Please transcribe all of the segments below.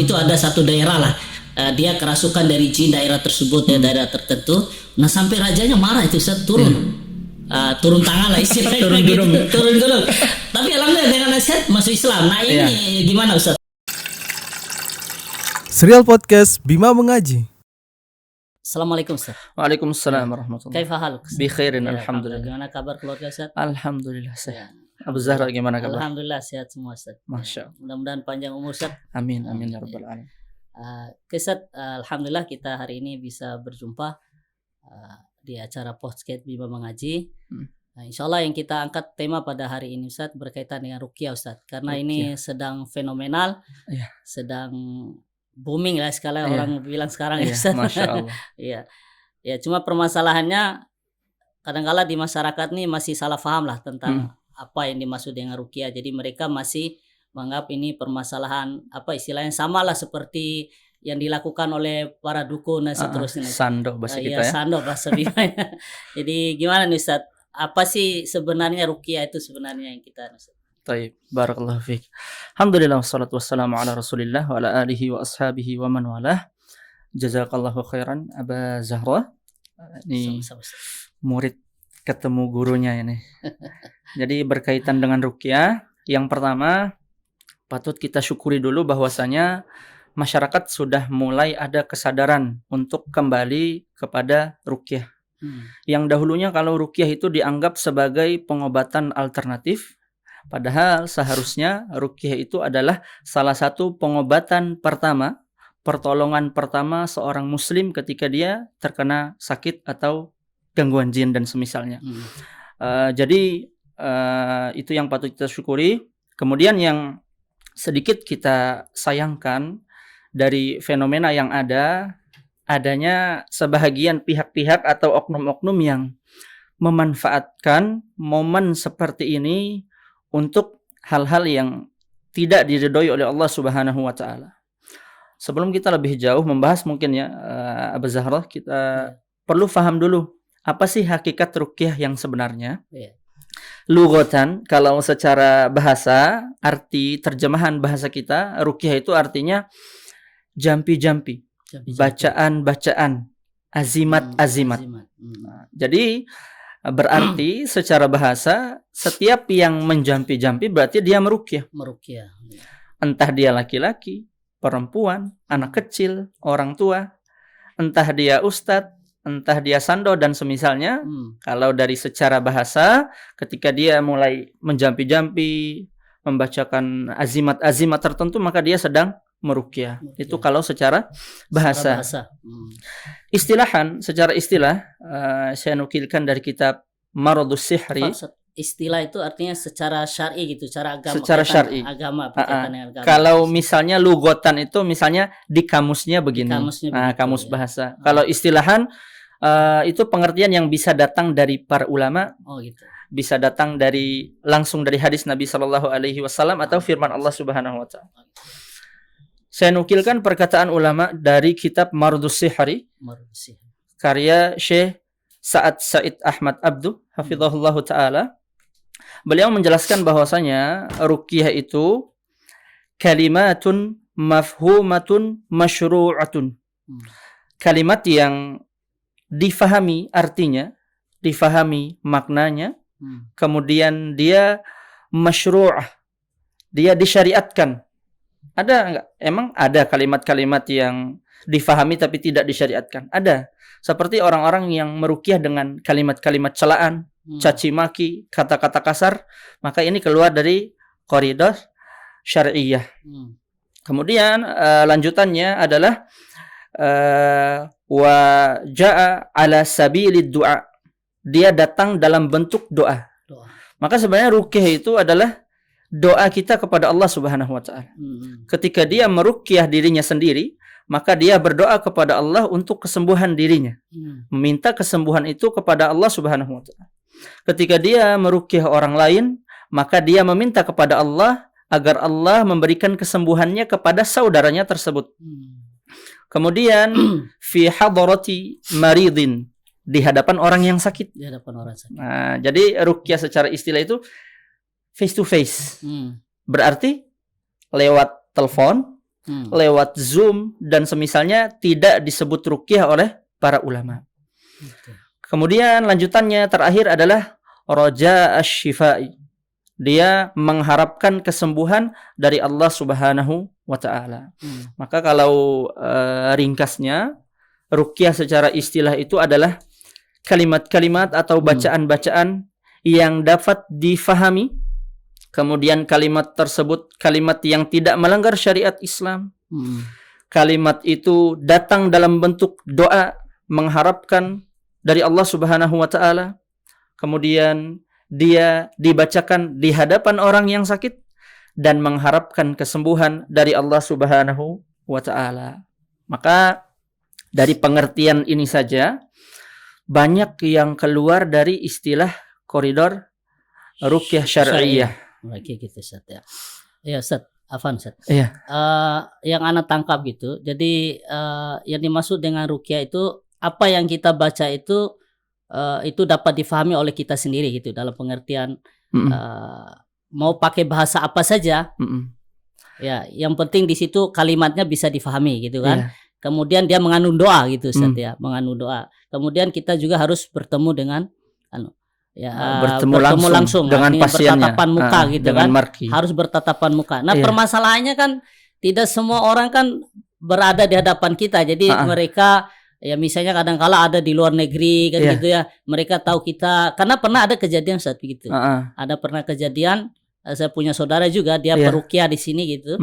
waktu itu ada satu daerah lah, dia kerasukan dari jin daerah tersebut, ya daerah tertentu. Nah sampai rajanya marah itu Ustaz, turun tangan lah istilahnya. turun gunung. Tapi alhamdulillah dengan nasihat masuk Islam. Nah ini gimana Ustaz? Serial Podcast Bima Mengaji. Assalamualaikum Ustaz. Waalaikumsalam warahmatullahi Kaifa haluk? Bi khairin alhamdulillah. Gimana kabar keluarga Ustaz? Alhamdulillah sehat. Abu Zahra gimana kabar? Alhamdulillah sehat semua Ustaz. Masya Allah. Mudah-mudahan panjang umur Ustaz. Amin amin ya rabbal alamin. Ustaz, alhamdulillah kita hari ini bisa berjumpa di acara podcast Bima Mengaji. Nah, insyaallah yang kita angkat tema pada hari ini Ustaz berkaitan dengan ruqyah Ustaz. Karena ini sedang fenomenal, sedang booming lah sekali orang bilang sekarang ya Ustaz. Masya Allah. Ya cuma permasalahannya kadang-kala di masyarakat nih masih salah paham lah tentang apa yang dimaksud dengan ruqyah. Jadi mereka masih menganggap ini permasalahan apa istilahnya sama lah seperti yang dilakukan oleh para dukun dan seterusnya. Sando bahasa kita ya. Sando bahasa Bimanya. Jadi gimana nih Ustaz? Apa sih sebenarnya ruqyah itu sebenarnya yang kita Taib, barakallahu fiik. Alhamdulillah wassalatu wassalamu ala Rasulillah wa ala alihi wa ashabihi wa man walah. Jazakallahu khairan Aba Zahra. Ini murid ketemu gurunya ini. Jadi berkaitan dengan ruqyah, yang pertama patut kita syukuri dulu bahwasanya masyarakat sudah mulai ada kesadaran untuk kembali kepada ruqyah. Yang dahulunya kalau ruqyah itu dianggap sebagai pengobatan alternatif, padahal seharusnya ruqyah itu adalah salah satu pengobatan pertama, pertolongan pertama seorang muslim ketika dia terkena sakit atau gangguan jin dan semisalnya. Jadi itu yang patut kita syukuri. Kemudian yang sedikit kita sayangkan dari fenomena yang adanya sebahagian pihak-pihak atau oknum-oknum yang memanfaatkan momen seperti ini untuk hal-hal yang tidak diridhoi oleh Allah Subhanahu wa taala. Sebelum kita lebih jauh membahas mungkin ya Abu Zahra, kita perlu paham dulu apa sih hakikat ruqyah yang sebenarnya. Lughatan, kalau secara bahasa, arti terjemahan bahasa kita, ruqyah itu artinya jampi-jampi, bacaan-bacaan, azimat-azimat. Jadi berarti secara bahasa setiap yang menjampi-jampi berarti dia meruqyah. Entah dia laki-laki, perempuan, anak kecil, orang tua, entah dia ustadz, entah dia sando dan semisalnya. Kalau dari secara bahasa, ketika dia mulai menjampi-jampi, membacakan azimat-azimat tertentu, maka dia sedang meruqyah. Itu kalau secara bahasa. Istilahan, secara istilah, saya nukilkan dari kitab Maradus Sihri. Istilah itu artinya secara syar'i gitu, cara agama. Secara syar'i. Agama. Kalau misalnya lugotan itu misalnya di kamusnya begini. Kamus bahasa. Kalau istilahan itu pengertian yang bisa datang dari para ulama. Gitu. Bisa datang langsung dari hadis Nabi Shallallahu Alaihi Wasallam atau firman Allah Subhanahu Wa Taala. Saya nukilkan perkataan ulama dari kitab Maradus Sihri, karya Syekh Sa'ad Said Ahmad Abdu, hafizahullah ta'ala. Beliau menjelaskan bahwasanya ruqyah itu kalimatun mafhumatun masyru'atun. Kalimat yang difahami artinya, difahami maknanya, kemudian dia masyru'ah, dia disyariatkan. Ada enggak? Emang ada kalimat-kalimat yang difahami tapi tidak disyariatkan? Ada. Seperti orang-orang yang meruqyah dengan kalimat-kalimat celaan, caci maki, kata-kata kasar, maka ini keluar dari koridor syariah. Kemudian lanjutannya adalah wa jaa ala sabilid du'a. Dia datang dalam bentuk doa. Maka sebenarnya ruqyah itu adalah doa kita kepada Allah Subhanahu wa taala. Ketika dia meruqyah dirinya sendiri, maka dia berdoa kepada Allah untuk kesembuhan dirinya. Meminta kesembuhan itu kepada Allah Subhanahu wa taala. Ketika dia meruqyah orang lain, maka dia meminta kepada Allah agar Allah memberikan kesembuhannya kepada saudaranya tersebut. Kemudian fi hadarati maridin, di hadapan orang yang sakit. Nah, jadi ruqyah secara istilah itu face to face. Berarti lewat telepon lewat Zoom dan semisalnya tidak disebut ruqyah oleh para ulama. Kemudian lanjutannya terakhir adalah raja asy-syifai. Dia mengharapkan kesembuhan dari Allah Subhanahu wa taala. Maka kalau ringkasnya, ruqyah secara istilah itu adalah kalimat-kalimat atau bacaan-bacaan yang dapat difahami. Kemudian kalimat tersebut kalimat yang tidak melanggar syariat Islam. Kalimat itu datang dalam bentuk doa mengharapkan dari Allah Subhanahu wa taala. Kemudian dia dibacakan di hadapan orang yang sakit dan mengharapkan kesembuhan dari Allah Subhanahu wa taala. Maka dari pengertian ini saja banyak yang keluar dari istilah koridor ruqyah syar'iyyah. Oke gitu Ustaz ya. Ya Ustaz, Afan Ustaz. Iya. Yang ana tangkap gitu. Jadi yang dimaksud dengan ruqyah itu apa yang kita baca itu dapat difahami oleh kita sendiri gitu dalam pengertian mau pakai bahasa apa saja. Ya, yang penting di situ kalimatnya bisa difahami gitu kan. Kemudian dia mengandung doa gitu Ustaz ya, mengandung doa. Kemudian kita juga harus bertemu dengan bertemu langsung dengan pasiennya, bertatapan muka gitu kan. Harus bertatapan muka. Nah, permasalahannya kan tidak semua orang kan berada di hadapan kita. Jadi mereka ya misalnya kadang-kala ada di luar negeri kan gitu ya. Mereka tahu kita karena pernah ada kejadian saat begitu. Ada pernah kejadian saya punya saudara juga dia peruqyah di sini gitu.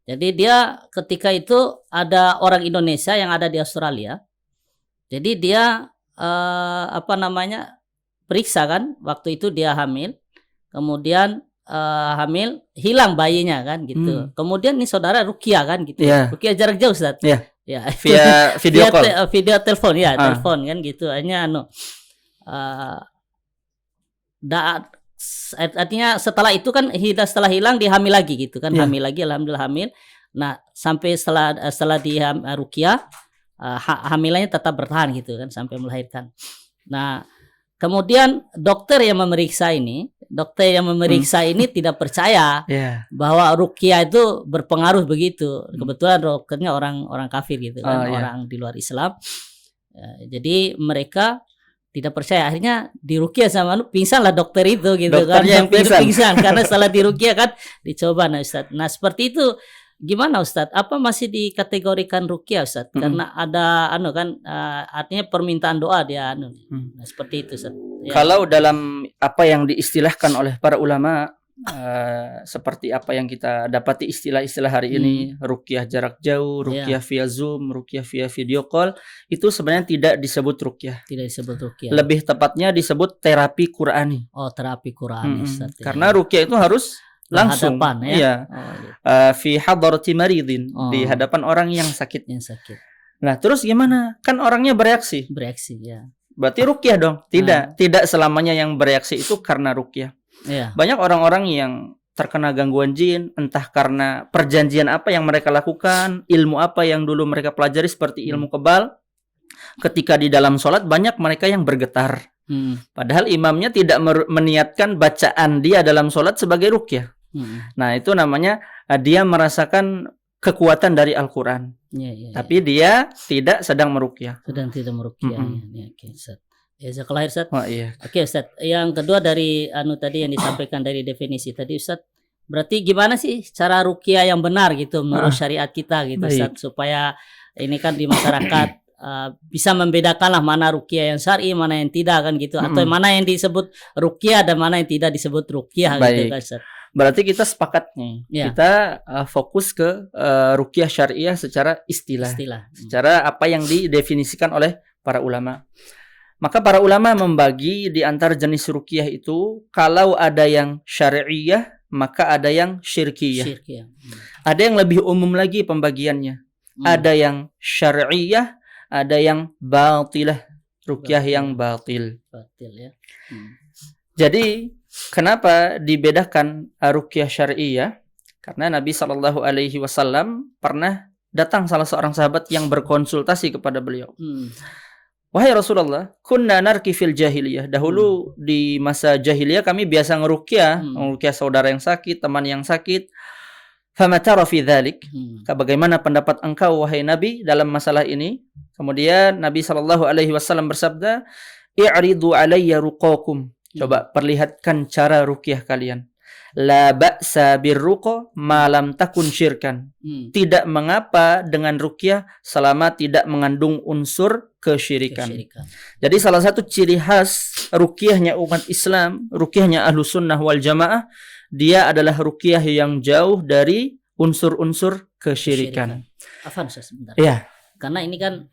Jadi dia ketika itu ada orang Indonesia yang ada di Australia. Jadi dia periksa kan waktu itu dia hamil. Kemudian hamil hilang bayinya kan gitu. Kemudian nih saudara ruqyah kan gitu. Ruqyah jarak jauh Ustaz. Ya, via video call. Video telepon ya, telepon kan gitu. Hanya artinya setelah itu kan setelah hilang dia hamil lagi gitu kan, hamil lagi alhamdulillah hamil. Nah, sampai setelah dia ruqyah hamilannya tetap bertahan gitu kan sampai melahirkan. Nah, kemudian dokter yang memeriksa ini tidak percaya bahwa ruqyah itu berpengaruh begitu. Kebetulan dokternya orang kafir gitu kan, orang di luar Islam. Jadi mereka tidak percaya. Akhirnya diruqyah sama pingsanlah dokter itu gitu. Dokternya kan. yang pingsan karena setelah diruqyah kan dicoba Ustaz. Nah, seperti itu gimana Ustaz? Apa masih dikategorikan ruqyah Ustaz? Karena ada artinya permintaan doa dia Nah, seperti itu Ustaz. Ya. Kalau dalam apa yang diistilahkan oleh para ulama seperti apa yang kita dapati istilah-istilah hari ini, ruqyah jarak jauh, ruqyah via Zoom, ruqyah via video call, itu sebenarnya tidak disebut ruqyah. Tidak disebut ruqyah. Lebih tepatnya disebut terapi Qur'ani. Oh, terapi Qur'ani Ustaz. Karena ruqyah itu harus langsung fi hadrati maridin, di hadapan orang yang sakit. Nah, terus gimana? Kan orangnya bereaksi ya. Berarti ruqyah dong? Tidak selamanya yang bereaksi itu karena ruqyah. Banyak orang-orang yang terkena gangguan jin, entah karena perjanjian apa yang mereka lakukan, ilmu apa yang dulu mereka pelajari seperti ilmu kebal. Ketika di dalam sholat banyak mereka yang bergetar. Padahal imamnya tidak meniatkan bacaan dia dalam sholat sebagai ruqyah. Nah, itu namanya dia merasakan kekuatan dari Al-Quran. Tapi dia tidak sedang meruqyah. Sedang meruqyah. Oke, Ustaz. Ya, jazakallahu khair Ustaz. Oke, Ustaz. Yang kedua dari tadi yang disampaikan dari definisi tadi Ustaz. Berarti gimana sih cara ruqyah yang benar gitu menurut syariat kita gitu Ustaz, supaya ini kan di masyarakat bisa membedakanlah mana ruqyah yang syar'i, mana yang tidak kan gitu, atau mana yang disebut ruqyah dan mana yang tidak disebut ruqyah gitu kan Ustaz. Berarti kita sepakat nih, kita fokus ke ruqyah syariah secara istilah. Secara apa yang didefinisikan oleh para ulama. Maka para ulama membagi di antara jenis ruqyah itu, kalau ada yang syariah, maka ada yang syirkiyah. Ada yang lebih umum lagi pembagiannya. Ada yang syariah, ada yang batilah, ruqyah yang batil. Jadi kenapa dibedakan ruqyah syariah? Karena Nabi SAW pernah datang salah seorang sahabat yang berkonsultasi kepada beliau. Wahai Rasulullah, kunna narki fil jahiliyah. Dahulu di masa jahiliyah kami biasa ngeruqyah saudara yang sakit, teman yang sakit. Fama tara fi dzalik? Bagaimana pendapat engkau wahai Nabi dalam masalah ini? Kemudian Nabi sallallahu alaihi wasallam bersabda, "I'ridu alayya ruqakum." Coba perlihatkan cara ruqyah kalian. La ba'sa birruqa ma lam takun syirkan. Tidak mengapa dengan ruqyah selama tidak mengandung unsur kesyirikan. Jadi salah satu ciri khas ruqyahnya umat Islam, ruqyahnya Ahlus Sunnah wal Jamaah, dia adalah ruqyah yang jauh dari unsur-unsur kesyirikan. Afan, sebentar. Iya. Karena ini kan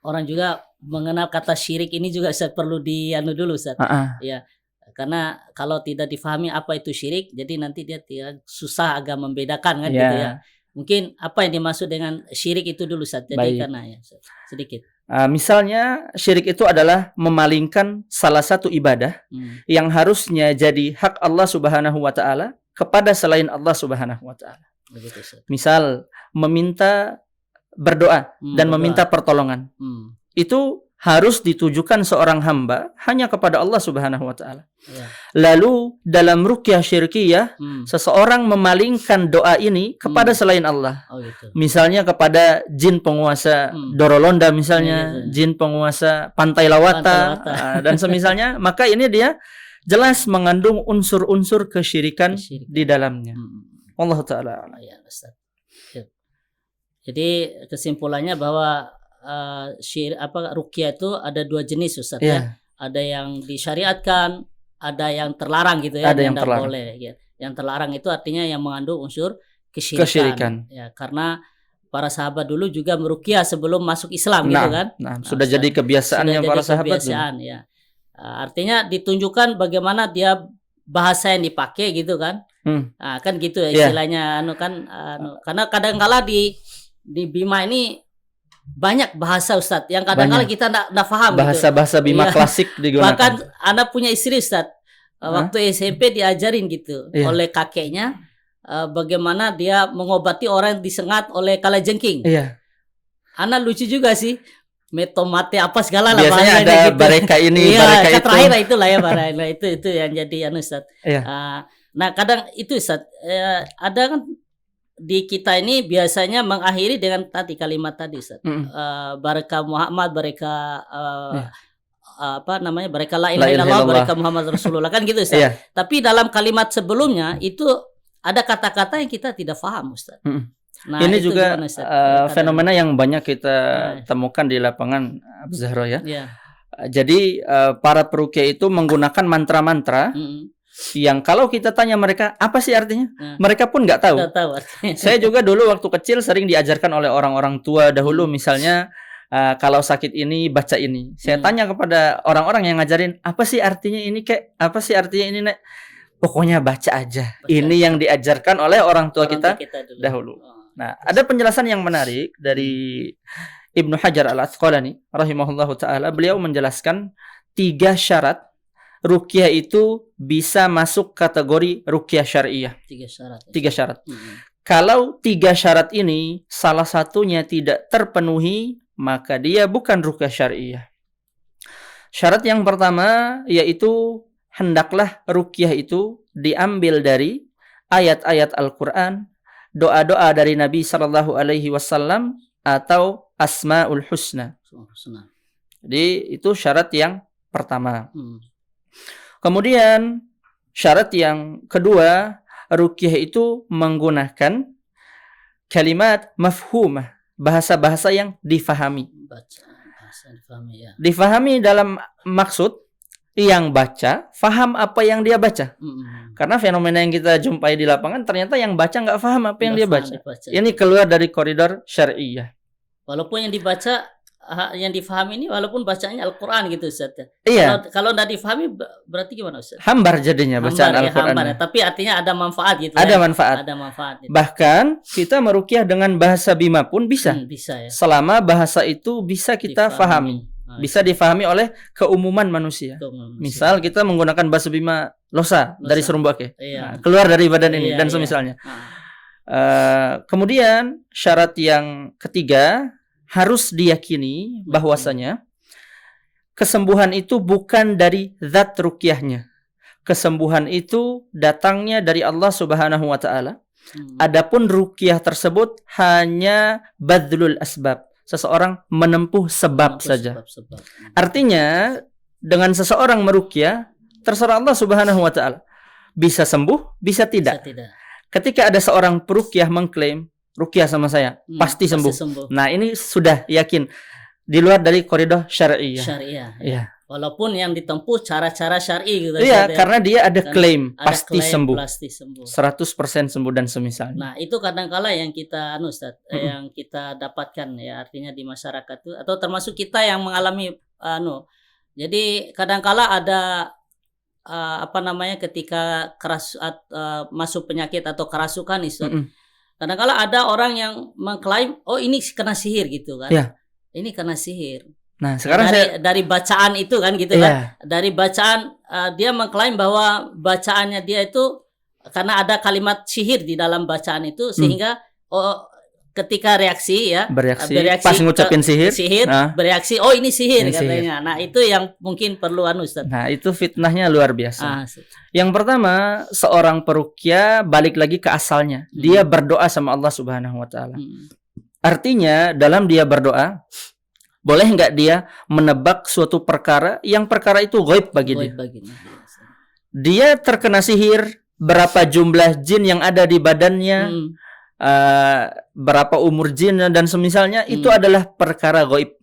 orang juga mengenal kata syirik ini juga saya perlu dulu Ustaz. Ya. Karena kalau tidak difahami apa itu syirik, jadi nanti dia susah agak membedakan kan gitu ya. Mungkin apa yang dimaksud dengan syirik itu dulu Ustaz. Jadi karena ya sedikit. Misalnya syirik itu adalah memalingkan salah satu ibadah yang harusnya jadi hak Allah Subhanahu wa taala kepada selain Allah Subhanahu wa taala. Misal meminta berdoa dan meminta pertolongan. Itu harus ditujukan seorang hamba hanya kepada Allah Subhanahu wa taala. Lalu dalam ruqyah syirkiyah seseorang memalingkan doa ini kepada selain Allah. Misalnya kepada jin penguasa Dorolonda misalnya, jin penguasa Pantai Lawata dan semisalnya, maka ini dia jelas mengandung unsur-unsur kesyirikan di dalamnya. Allah taala. Jadi kesimpulannya bahwa ruqyah itu ada dua jenis Ustaz ya. Ada yang disyariatkan, ada yang terlarang gitu ya, ada yang terlarang. Boleh ya. Yang terlarang itu artinya yang mengandung unsur kesyirikan. Ya, karena para sahabat dulu juga meruqyah sebelum masuk Islam gitu kan. Sudah jadi kebiasaannya para sahabat. Ya. Artinya ditunjukkan bagaimana dia bahasa yang dipakai gitu kan. Kan gitu ya istilahnya karena kadang-kala di Bima ini banyak bahasa Ustadz yang kadang-kadang kita nggak paham bahasa Bima klasik digunakan. Bahkan anak punya istri Ustadz waktu SMP diajarin gitu oleh kakeknya bagaimana dia mengobati orang yang disengat oleh kalajengking. Anak lucu juga sih, metomate apa segala lah. Biasanya ada gitu. Bareka ini, bareka itu. Terakhir itulah ya bareka itu yang jadi Ustadz. Nah kadang itu Ustadz ada kan di kita ini biasanya mengakhiri dengan tadi kalimat tadi Ustaz. Baraka Muhammad, baraka baraka la ilaha illallah, baraka Muhammad Rasulullah kan gitu Ustaz. Tapi dalam kalimat sebelumnya itu ada kata-kata yang kita tidak paham Ustaz. Nah, ini juga fenomena yang banyak kita temukan di lapangan Abu Zahra ya. Jadi para peruqyah itu menggunakan mantra-mantra yang kalau kita tanya mereka apa sih artinya, mereka pun nggak tahu. Saya juga dulu waktu kecil sering diajarkan oleh orang-orang tua dahulu, misalnya kalau sakit ini baca ini. Saya tanya kepada orang-orang yang ngajarin apa sih artinya ini, kayak apa sih artinya ini, Nek? Pokoknya baca aja. Ini yang diajarkan oleh orang tua kita dahulu. Nah, ada penjelasan yang menarik dari Ibnu Hajar Al-Asqalani rahimahullahu taala. Beliau menjelaskan 3 syarat ruqyah itu bisa masuk kategori ruqyah syariah. 3 syarat. Kalau 3 syarat ini salah satunya tidak terpenuhi, maka dia bukan ruqyah syariah. Syarat yang pertama yaitu hendaklah ruqyah itu diambil dari ayat-ayat Al-Qur'an, doa-doa dari Nabi sallallahu alaihi wasallam atau Asmaul Husna. Jadi itu syarat yang pertama. Kemudian syarat yang kedua, ruqyah itu menggunakan kalimat mafhumah, bahasa-bahasa yang difahami. Difahami dalam maksud yang baca faham apa yang dia baca. Karena fenomena yang kita jumpai di lapangan ternyata yang baca nggak paham apa yang dia baca. Ini keluar dari koridor syariah. Walaupun yang dibaca, yang difahami ini walaupun bacanya Al-Quran gitu Ustaz. Kalau nggak difahami berarti gimana Ustaz? Hambar jadinya bacaan Al-Quran. Tapi artinya ada manfaat gitu. Ada manfaat. Gitu. Bahkan kita meruqyah dengan bahasa Bima pun bisa. Bisa ya. Selama bahasa itu bisa kita fahami. Bisa difahami oleh keumuman manusia. Misal kita menggunakan bahasa Bima Losa dari Serumbake. Keluar dari badan ini dan semisalnya. Kemudian syarat yang ketiga, harus diyakini bahwasanya kesembuhan itu bukan dari zat ruqyahnya. Kesembuhan itu datangnya dari Allah Subhanahu wa taala. Adapun ruqyah tersebut hanya badlul asbab. Seseorang menempuh sebab saja. Sebab. Artinya dengan seseorang meruqyah terserah Allah Subhanahu wa taala. Bisa sembuh, bisa tidak. Ketika ada seorang peruqyah mengklaim ruqyah sama saya, pasti sembuh. Nah, ini sudah yakin di luar dari koridor syariah. Iya. Walaupun yang ditempuh cara-cara syar'i gitu. Iya, karena dia ada klaim pasti sembuh. 100% sembuh dan semisal. Nah, itu kadang-kala yang kita Ustaz, yang kita dapatkan ya, artinya di masyarakat itu atau termasuk kita yang mengalami jadi kadang-kala ada ketika masuk penyakit atau kerasukan Ustaz. Kadang-kala ada orang yang mengklaim, oh ini kena sihir gitu kan. Ya. Ini kena sihir. Nah, sekarang dari bacaan itu kan gitu kan. Dari bacaan dia mengklaim bahwa bacaannya dia itu karena ada kalimat sihir di dalam bacaan itu sehingga ketika bereaksi pas ngucapin sihir bereaksi, oh ini sihir katanya. Nah, itu yang mungkin perlu Ustaz. Nah, itu fitnahnya luar biasa. Yang pertama, seorang peruqyah balik lagi ke asalnya. Dia berdoa sama Allah Subhanahu wa taala. Artinya dalam dia berdoa, boleh nggak dia menebak suatu perkara yang perkara itu ghaib bagi dia. Dia terkena sihir, berapa jumlah jin yang ada di badannya, berapa umur jin dan semisalnya, itu adalah perkara ghaib.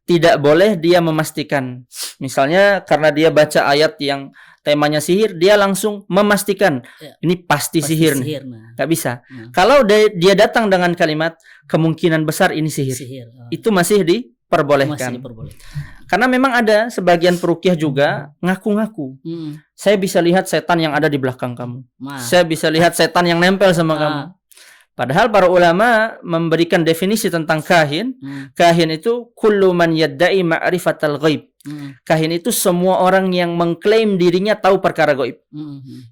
Tidak boleh dia memastikan. Misalnya karena dia baca ayat yang temanya sihir, dia langsung memastikan ini pasti sihir nih. Nggak bisa. Kalau dia datang dengan kalimat kemungkinan besar ini sihir. Itu masih diperbolehkan. Karena memang ada sebagian peruqyah juga ngaku-ngaku. Saya bisa lihat setan yang ada di belakang kamu. Saya bisa lihat setan yang nempel sama kamu. Padahal para ulama memberikan definisi tentang kahin. Kahin itu kullu man yadda'i ma'rifatal ghaib. Kahin itu semua orang yang mengklaim dirinya tahu perkara gaib.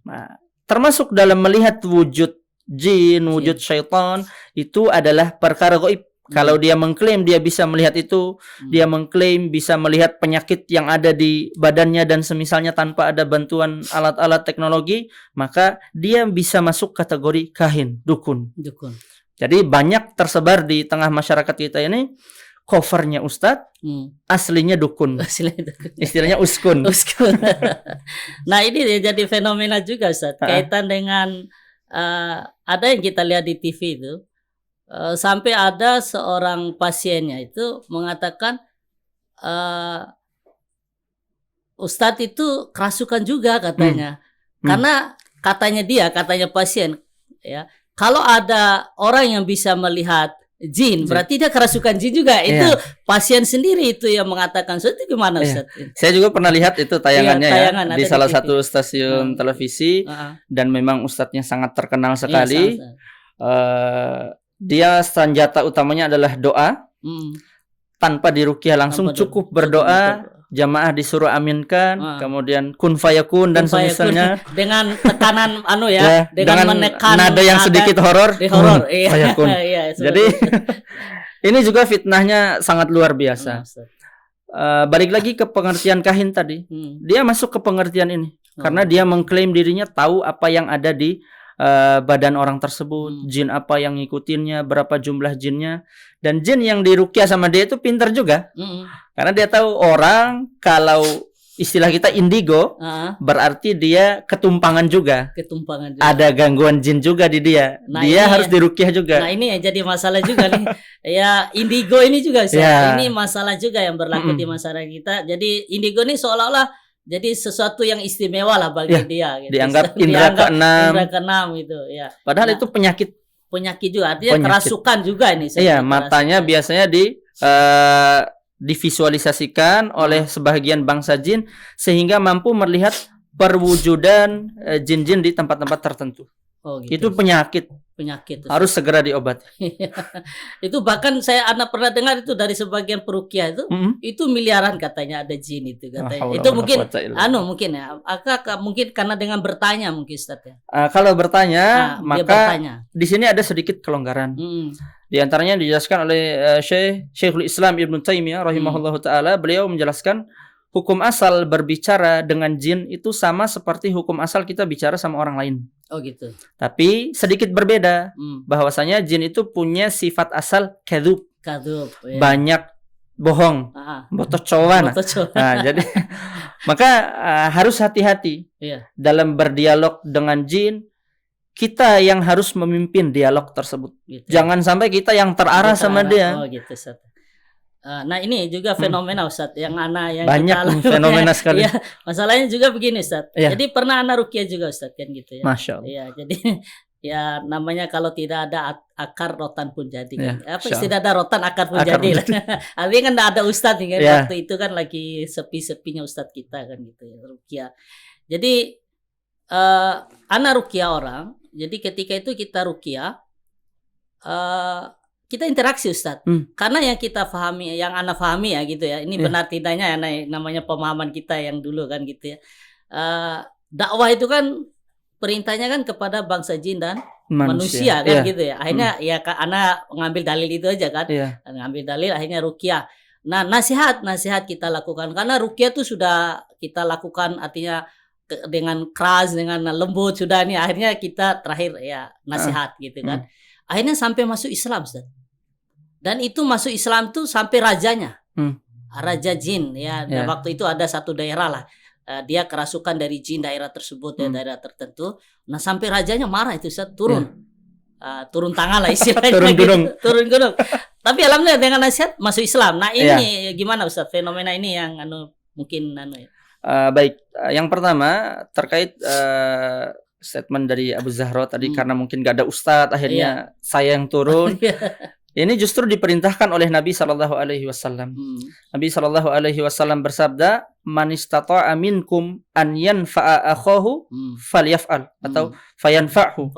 Nah, termasuk dalam melihat wujud jin, wujud syaitan, itu adalah perkara gaib. Kalau dia mengklaim dia bisa melihat itu, dia mengklaim bisa melihat penyakit yang ada di badannya dan semisalnya tanpa ada bantuan alat-alat teknologi, maka dia bisa masuk kategori kahin, dukun. Jadi banyak tersebar di tengah masyarakat kita ini, covernya Ustadz, aslinya dukun. Istilahnya uskun. Nah, ini jadi fenomena juga Ustadz, kaitan dengan ada yang kita lihat di TV itu. Sampai ada seorang pasiennya itu mengatakan Ustadz itu kerasukan juga katanya. Karena katanya pasien ya, kalau ada orang yang bisa melihat jin, berarti dia kerasukan jin juga. Itu pasien sendiri itu yang mengatakan. So, itu gimana Ustaz? Saya juga pernah lihat itu tayangannya di salah satu stasiun televisi dan memang Ustadznya sangat terkenal sekali. Dia senjata utamanya adalah doa. Tanpa diruqyah langsung, cukup berdoa, jamaah disuruh aminkan, kemudian kun fayakun dan semisalnya dengan tekanan dengan menekan nada yang sedikit horor. Fayakun. Jadi ini juga fitnahnya sangat luar biasa. Balik lagi ke pengertian kahin tadi. Dia masuk ke pengertian ini karena dia mengklaim dirinya tahu apa yang ada di badan orang tersebut, jin apa yang ngikutinnya, berapa jumlah jinnya, dan jin yang diruqyah sama dia itu pintar juga, karena dia tahu orang kalau istilah kita indigo, berarti dia ketumpangan juga. Ada gangguan jin juga di dia. Nah, dia harus diruqyah juga. Nah, ini yang jadi masalah juga nih. Ya, indigo ini juga ini masalah juga yang berlaku di masyarakat kita. Jadi indigo ini seolah-olah jadi sesuatu yang istimewa lah bagi dia gitu. Dianggap indra keenam itu ya. Padahal itu penyakit juga, artinya kerasukan juga ini. Iya, matanya biasanya divisualisasikan oleh sebagian bangsa jin sehingga mampu melihat perwujudan jin-jin di tempat-tempat tertentu. Itu penyakit harus segera diobati. Itu bahkan saya pernah dengar itu dari sebagian peruqyah itu miliaran katanya ada jin itu katanya. Itu mungkin mungkin ya. Mungkin karena dengan bertanya mungkin Ustaz ya. Kalau bertanya maka di sini ada sedikit kelonggaran. Di antaranya dijelaskan oleh Syekhul Islam Ibnu Taimiyah rahimahullahu taala, beliau menjelaskan hukum asal berbicara dengan jin itu sama seperti hukum asal kita bicara sama orang lain. Oh gitu. Tapi sedikit berbeda. Bahwasanya jin itu punya sifat asal kadzub. Kadzub. Ya. Banyak bohong, botocowan. Nah, jadi maka harus hati-hati dalam berdialog dengan jin. Kita yang harus memimpin dialog tersebut. Gitu. Jangan sampai kita yang terarah sama dia. Oh gitu, Ustaz. Nah ini juga fenomena Ustaz yang banyak kita fenomena sekali. Ya, masalahnya juga begini Ustaz. Jadi pernah ana ruqyah juga Ustaz kan gitu ya. Masya Allah. Ya, jadi ya namanya kalau tidak ada akar rotan pun jadi kan. Tidak ada rotan akar pun jadi. Artinya kan tidak ada ustadz kan. Waktu itu kan lagi sepi-sepinya ustadz kita kan gitu ya, ruqyah. Jadi ana ruqyah orang. Jadi ketika itu kita ruqyah kita interaksi Ustadz. Karena yang kita pahami, yang ana pahami ya gitu ya. Ini benar tidaknya namanya pemahaman kita yang dulu kan gitu ya. Dakwah itu kan perintahnya kan kepada bangsa jin dan manusia kan gitu ya. Akhirnya ya ana ngambil dalil itu aja kan. Ngambil dalil akhirnya ruqyah. Nah, nasihat kita lakukan karena ruqyah itu sudah kita lakukan artinya dengan keras, dengan lembut sudah nih. Akhirnya kita terakhir ya nasihat gitu kan. Akhirnya sampai masuk Islam Ustaz. Dan itu masuk Islam tuh sampai rajanya. Raja jin ya. Dan waktu itu ada satu daerah lah. Dia kerasukan dari jin daerah tersebut ya, daerah tertentu. Nah sampai rajanya marah itu Ustaz, turun tangan lah istilahnya. turun gunung. Tapi alhamdulillah dengan nasihat masuk Islam. Nah ini gimana Ustaz fenomena ini yang mungkin ya. Baik, yang pertama terkait statement dari Abu Zahra tadi karena mungkin gak ada ustadz akhirnya saya yang turun. Ini justru diperintahkan oleh Nabi SAW. Nabi SAW bersabda, "Man istata'a minkum an yanfa'a akhahu falyaf'al," atau fayanfa'hu.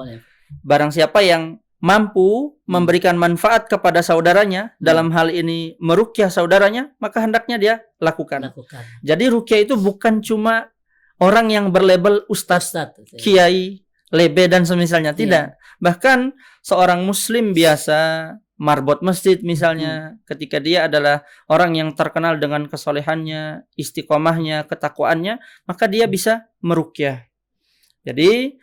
Barang siapa yang mampu memberikan manfaat kepada saudaranya, dalam hal ini meruqyah saudaranya, maka hendaknya dia lakukan. Jadi ruqyah itu bukan cuma orang yang berlabel ustaz, kiai, lebe dan semisalnya, tidak. Bahkan seorang muslim biasa, marbot masjid misalnya, ketika dia adalah orang yang terkenal dengan kesolehannya, istiqomahnya, ketakwaannya, maka dia bisa meruqyah. Jadi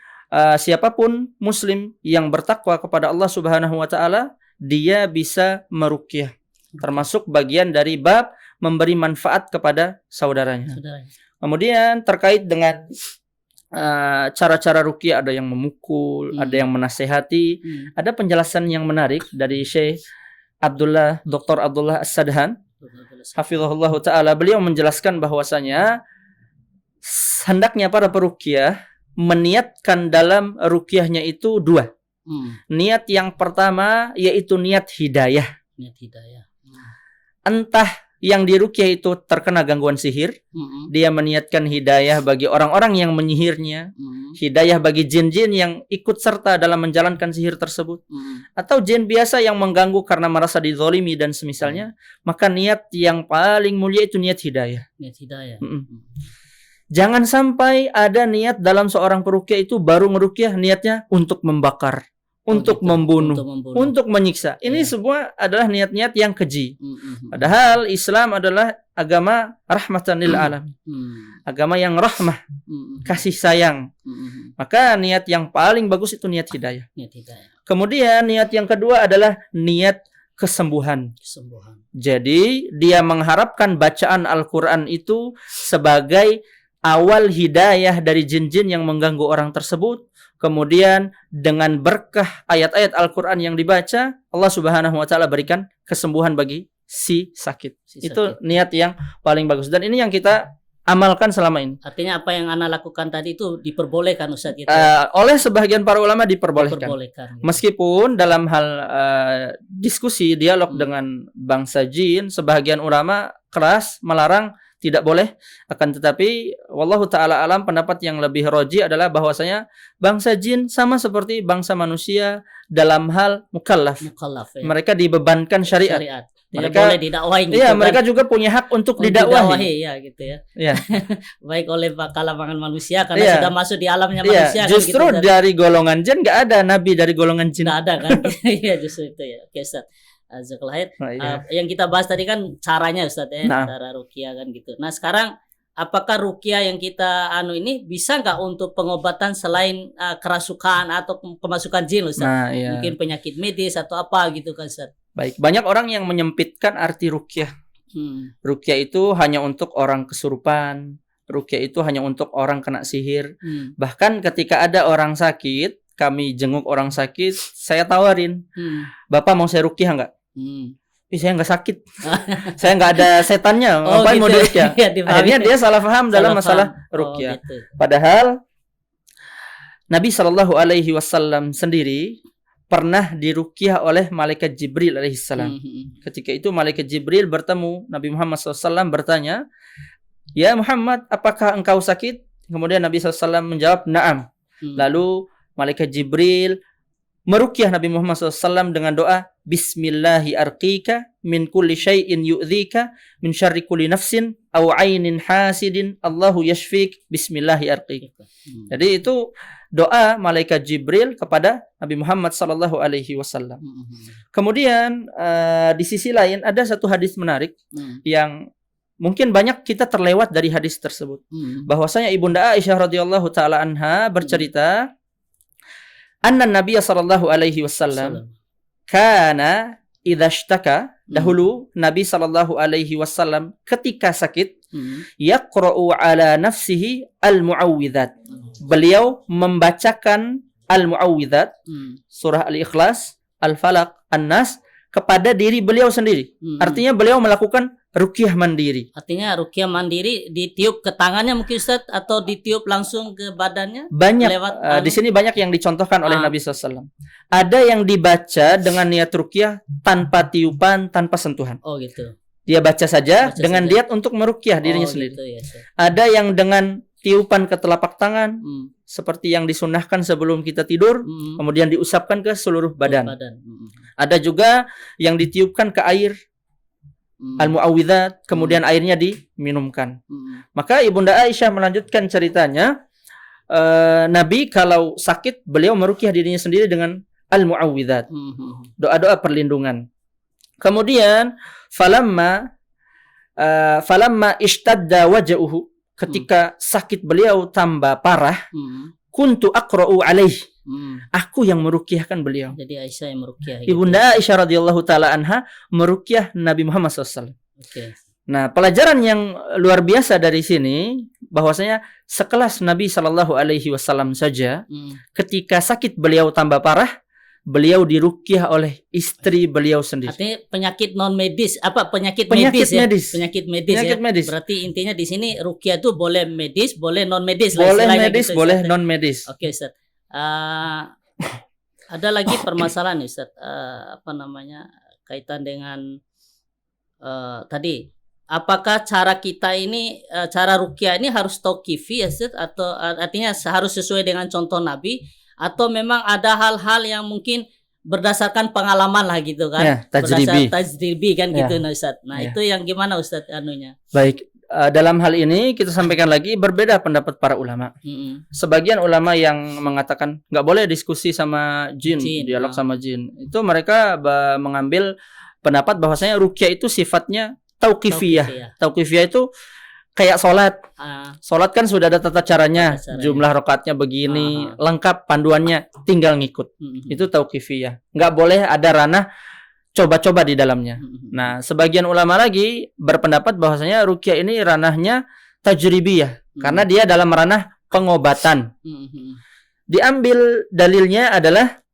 siapapun muslim yang bertakwa kepada Allah Subhanahu wa taala, dia bisa meruqyah. Termasuk bagian dari bab memberi manfaat kepada saudaranya. Kemudian terkait dengan cara-cara ruqyah, ada yang memukul, ada yang menasehati. Ada penjelasan yang menarik dari Syekh Dr. Abdullah As-Sadhan, hafizahullah taala. Beliau menjelaskan bahwasanya hendaknya para peruqyah meniatkan dalam ruqyahnya itu dua. Niat yang pertama yaitu niat hidayah. Entah yang diruqyah itu terkena gangguan sihir, dia meniatkan hidayah bagi orang-orang yang menyihirnya, hidayah bagi jin-jin yang ikut serta dalam menjalankan sihir tersebut, atau jin biasa yang mengganggu karena merasa dizalimi dan semisalnya, maka niat yang paling mulia itu niat hidayah. Jangan sampai ada niat dalam seorang peruqyah itu baru meruqyah niatnya untuk membakar, untuk membunuh, untuk menyiksa. Ini semua adalah niat-niat yang keji. Padahal Islam adalah agama rahmatan lil alamin. Agama yang rahmah, kasih sayang. Maka niat yang paling bagus itu niat hidayah. Kemudian niat yang kedua adalah niat kesembuhan. Jadi dia mengharapkan bacaan Al-Quran itu sebagai awal hidayah dari jin-jin yang mengganggu orang tersebut. Kemudian dengan berkah ayat-ayat Al-Quran yang dibaca, Allah Subhanahu wa taala berikan kesembuhan bagi si sakit. Itu niat yang paling bagus. Dan ini yang kita amalkan selama ini. Artinya apa yang Ana lakukan tadi itu diperbolehkan Ustaz gitu. Oleh sebagian para ulama diperbolehkan. Gitu. Meskipun dalam hal diskusi, dialog dengan bangsa jin, sebagian ulama keras melarang, tidak boleh. Akan tetapi wallahu taala alam, pendapat yang lebih roji adalah bahwasanya bangsa jin sama seperti bangsa manusia dalam hal mukallaf. Mereka dibebankan syariat. Mereka boleh didakwahi gitu. Iya, mereka juga punya hak untuk didakwahi. Ya gitu ya. Baik oleh kalangan manusia karena sudah masuk di alamnya Iya, manusia. justru kan, gitu, dari golongan jin enggak ada nabi dari golongan jin. Enggak ada kan. Iya, justru itu ya. Oke, Ustaz. Yang kita bahas tadi kan caranya Ustaz ya, cara ruqyah kan gitu. Nah, sekarang apakah ruqyah yang kita ini bisa nggak untuk pengobatan selain kerasukan atau kemasukan jin, Ustaz? Nah, iya. Mungkin penyakit medis atau apa gitu kan, Ustaz? Baik, banyak orang yang menyempitkan arti ruqyah. Ruqyah itu hanya untuk orang kesurupan, ruqyah itu hanya untuk orang kena sihir. Bahkan ketika ada orang sakit, kami jenguk orang sakit, saya tawarin, Bapak mau saya ruqyah nggak? Saya nggak sakit, saya nggak ada setannya, ngapain mau diruqyah? Akhirnya dia salah paham dalam masalah ruqyah. Gitu. Padahal Nabi Shallallahu Alaihi Wasallam sendiri pernah diruqyah oleh malaikat Jibril alaihissalam. Ketika itu malaikat Jibril bertemu Nabi Muhammad SAW, bertanya, "Ya Muhammad, apakah engkau sakit?" Kemudian Nabi SAW menjawab, "Na'am." Lalu malaikat Jibril meruqyah Nabi Muhammad SAW dengan doa, "Bismillahi arqika min kulli syai'in yu'dhika min syarri kulli nafsin aw 'ainin hasidin Allahu yashfik bismillahi arqika." Jadi itu doa malaikat Jibril kepada Nabi Muhammad sallallahu alaihi wasallam. Kemudian di sisi lain ada satu hadis menarik yang mungkin banyak kita terlewat dari hadis tersebut. Bahwasanya Ibunda Aisyah radhiyallahu taala anha bercerita, anna Nabiy sallallahu alaihi wasallam kana idza ishtaka, dahulu Nabi sallallahu alaihi wasallam ketika sakit, yaqra'u ala nafsihi al-mu'awwidzat. Beliau membacakan al-mu'awwidzat, surah Al-Ikhlas, Al-Falaq, An-Nas kepada diri beliau sendiri. Artinya beliau melakukan ruqyah mandiri. Artinya ruqyah mandiri ditiup ke tangannya mungkin, Ustaz, atau ditiup langsung ke badannya? Banyak di sini banyak yang dicontohkan oleh Nabi SAW. Ada yang dibaca dengan niat ruqyah tanpa tiupan, tanpa sentuhan. Oh gitu. Dia baca saja dengan niat untuk meruqyah dirinya sendiri. Gitu, ya, ada yang dengan tiupan ke telapak tangan, seperti yang disunnahkan sebelum kita tidur, kemudian diusapkan ke seluruh badan. Ada juga yang ditiupkan ke air, al-mu'awwidzat, kemudian airnya diminumkan. Maka Ibunda Aisyah melanjutkan ceritanya, Nabi kalau sakit, beliau meruqyah dirinya sendiri dengan al-mu'awwidzat, doa-doa perlindungan. Kemudian falamma ishtadda waja'uhu, ketika sakit beliau tambah parah, kuntu aqra'u alaih, aku yang meruqyahkan beliau. Jadi Aisyah yang meruqyah. Ibunda Aisyah radhiyallahu taala anha meruqyah Nabi Muhammad SAW. Okay. Nah, pelajaran yang luar biasa dari sini bahwasanya sekelas Nabi Shallallahu Alaihi Wasallam saja, ketika sakit beliau tambah parah, beliau diruqyah oleh istri beliau sendiri. Artinya penyakit non medis, penyakit medis. Penyakit medis. Berarti intinya di sini ruqyah itu boleh medis, boleh non medis. Boleh medis, gitu, boleh non medis. Oke, Ustaz. Ada lagi permasalahan, Ustaz. Kaitan dengan tadi. Apakah cara kita ini, cara ruqyah ini harus tauqifi, Ustaz, atau artinya harus sesuai dengan contoh Nabi? Atau memang ada hal-hal yang mungkin berdasarkan pengalaman lah gitu kan, ya, tajribi kan, gitu, Ustaz. Nah, itu yang gimana, Ustaz, anunya? Baik, dalam hal ini kita sampaikan lagi berbeda pendapat para ulama. Sebagian ulama yang mengatakan nggak boleh diskusi sama jin, dialog sama jin. Itu mereka mengambil pendapat bahwasanya ruqyah itu sifatnya tauqifiyah. Tauqifiyah itu kayak sholat. Sholat kan sudah ada tata caranya, jumlah rakaatnya begini, lengkap panduannya, tinggal ngikut. Itu tauqifiyah. Nggak boleh ada ranah coba-coba di dalamnya. Nah, sebagian ulama lagi berpendapat bahwasanya ruqyah ini ranahnya tajribiyah, karena dia dalam ranah pengobatan. Diambil dalilnya adalah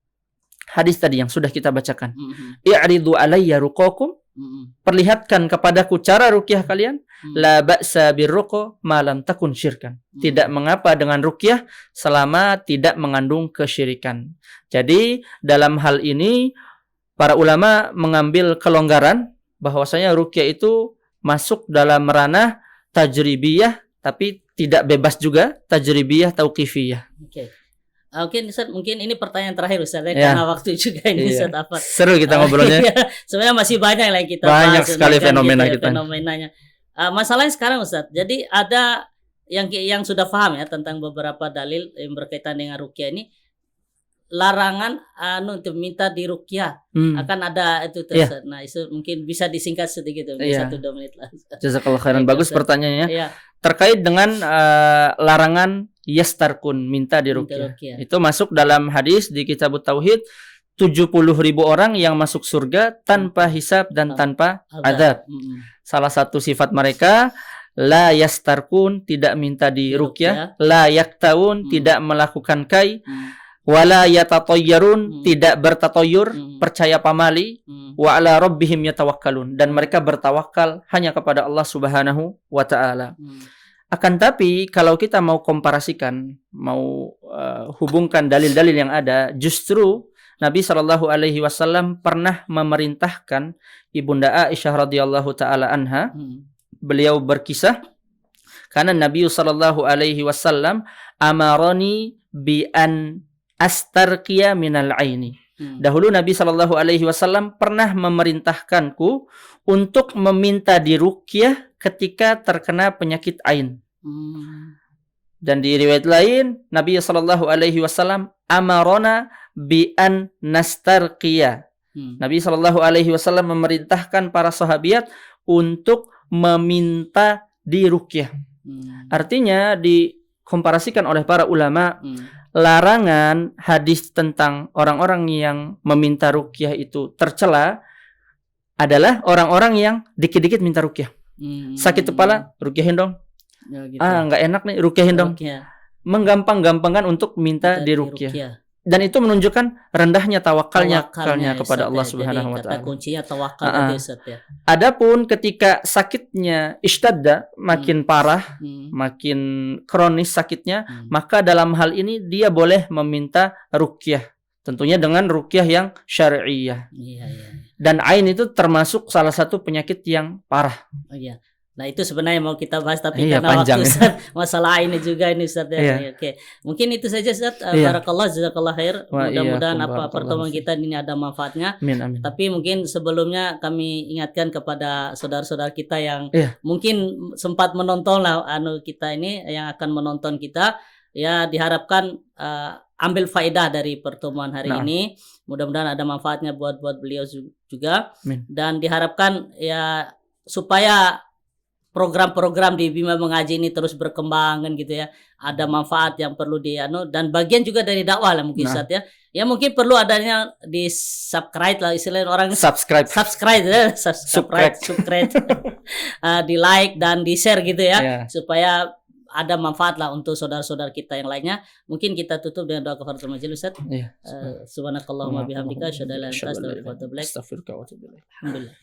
hadis tadi yang sudah kita bacakan. I'ridu alayya ruqakum, perlihatkan kepadaku cara ruqyah kalian. La ba'sa birruqa ma lam takun syirkan. Tidak mengapa dengan ruqyah selama tidak mengandung kesyirikan. Jadi dalam hal ini para ulama mengambil kelonggaran bahwasanya ruqyah itu masuk dalam ranah tajribiyah, tapi tidak bebas juga tajribiyah tauqifiyah. Oke. Oke, Ustaz, mungkin ini pertanyaan terakhir, Ustaz, karena waktu juga ini, Ustaz. Seru kita ngobrolnya. Sebenarnya masih banyak yang kita banyak bahas, sekali fenomena gitu, kita. Fenomenanya. Masalahnya sekarang, Ustaz, jadi ada yang sudah paham ya tentang beberapa dalil yang berkaitan dengan ruqyah ini. larangan untuk minta diruqyah. Akan ada itu Ustaz. Nah, itu mungkin bisa disingkat sedikit mungkin 1-2 menit lah. Jazakallah khairan. Bagus pertanyaannya. Iya. Terkait dengan larangan yastarkun, minta diruqyah. Itu masuk dalam hadis di Kitabut Tauhid, 70.000 orang yang masuk surga tanpa hisab dan tanpa azab. Salah satu sifat mereka, la yastarkun, tidak minta diruqyah, la yaktaun, tidak melakukan kai, wala yatatayyarun, tidak bertatoyur, percaya pamali, wa ala rabbihim yatawakkalun, dan mereka bertawakal hanya kepada Allah Subhanahu wa taala. Akan tapi kalau kita mau komparasikan, mau hubungkan dalil-dalil yang ada, justru Nabi Shallallahu alaihi wasallam pernah memerintahkan Ibunda Aisyah radhiyallahu taala anha. Beliau berkisah, karena Nabi Shallallahu alaihi wasallam amarani bi an astarqiya minal aini. Dahulu Nabi Shallallahu alaihi wasallam pernah memerintahkanku untuk meminta diruqyah ketika terkena penyakit ain. Dan di riwayat lain, Nabi Shallallahu alaihi wasallam amarona bi an nastarqiya. Nabi Shallallahu alaihi wasallam memerintahkan para sahabat untuk meminta diruqyah. Artinya dikomparasikan oleh para ulama, larangan hadis tentang orang-orang yang meminta ruqyah itu tercela adalah orang-orang yang dikit-dikit minta ruqyah. Sakit kepala, ruqyahin dong. Ya, gitu. Nggak enak nih, ruqyahin dong. Menggampang-gampangkan untuk minta diruqyah. Dan itu menunjukkan rendahnya tawakalnya kepada Allah Subhanahu wa taala. Kata kuncinya tawakal tadi Ustaz ya. Adapun ketika sakitnya ishtadda, makin parah, makin kronis sakitnya, maka dalam hal ini dia boleh meminta ruqyah. Tentunya dengan ruqyah yang syar'iyah. Iya. Dan ain itu termasuk salah satu penyakit yang parah. Oh iya. Nah, itu sebenarnya mau kita bahas, tapi karena panjang, waktu Ustaz, masalah ini juga ini Ustaz ya. Oke. Mungkin itu saja Ustaz. Barakallah, jazakallah khair. Mudah-mudahan pertemuan kita ini ada manfaatnya. Amin. Tapi mungkin sebelumnya kami ingatkan kepada saudara-saudara kita yang mungkin sempat menonton lah kita ini, yang akan menonton kita, ya diharapkan ambil faedah dari pertemuan hari ini. Mudah-mudahan ada manfaatnya buat beliau juga. Dan diharapkan ya supaya program-program di Bima Mengaji ini terus berkembang kan gitu ya. Ada manfaat yang perlu dan bagian juga dari dakwah lah mungkin Ustaz ya. Ya mungkin perlu adanya di subscribe lah istilahnya orang subscribe di like dan di share gitu ya. Supaya ada manfaat lah untuk saudara-saudara kita yang lainnya. Mungkin kita tutup dengan doa kafaratul majelis Ustaz. Subhanakallahumma bihamdika asyhadu an la ilaha illa anta astaghfiruka wa atubu ilaik. Alhamdulillah.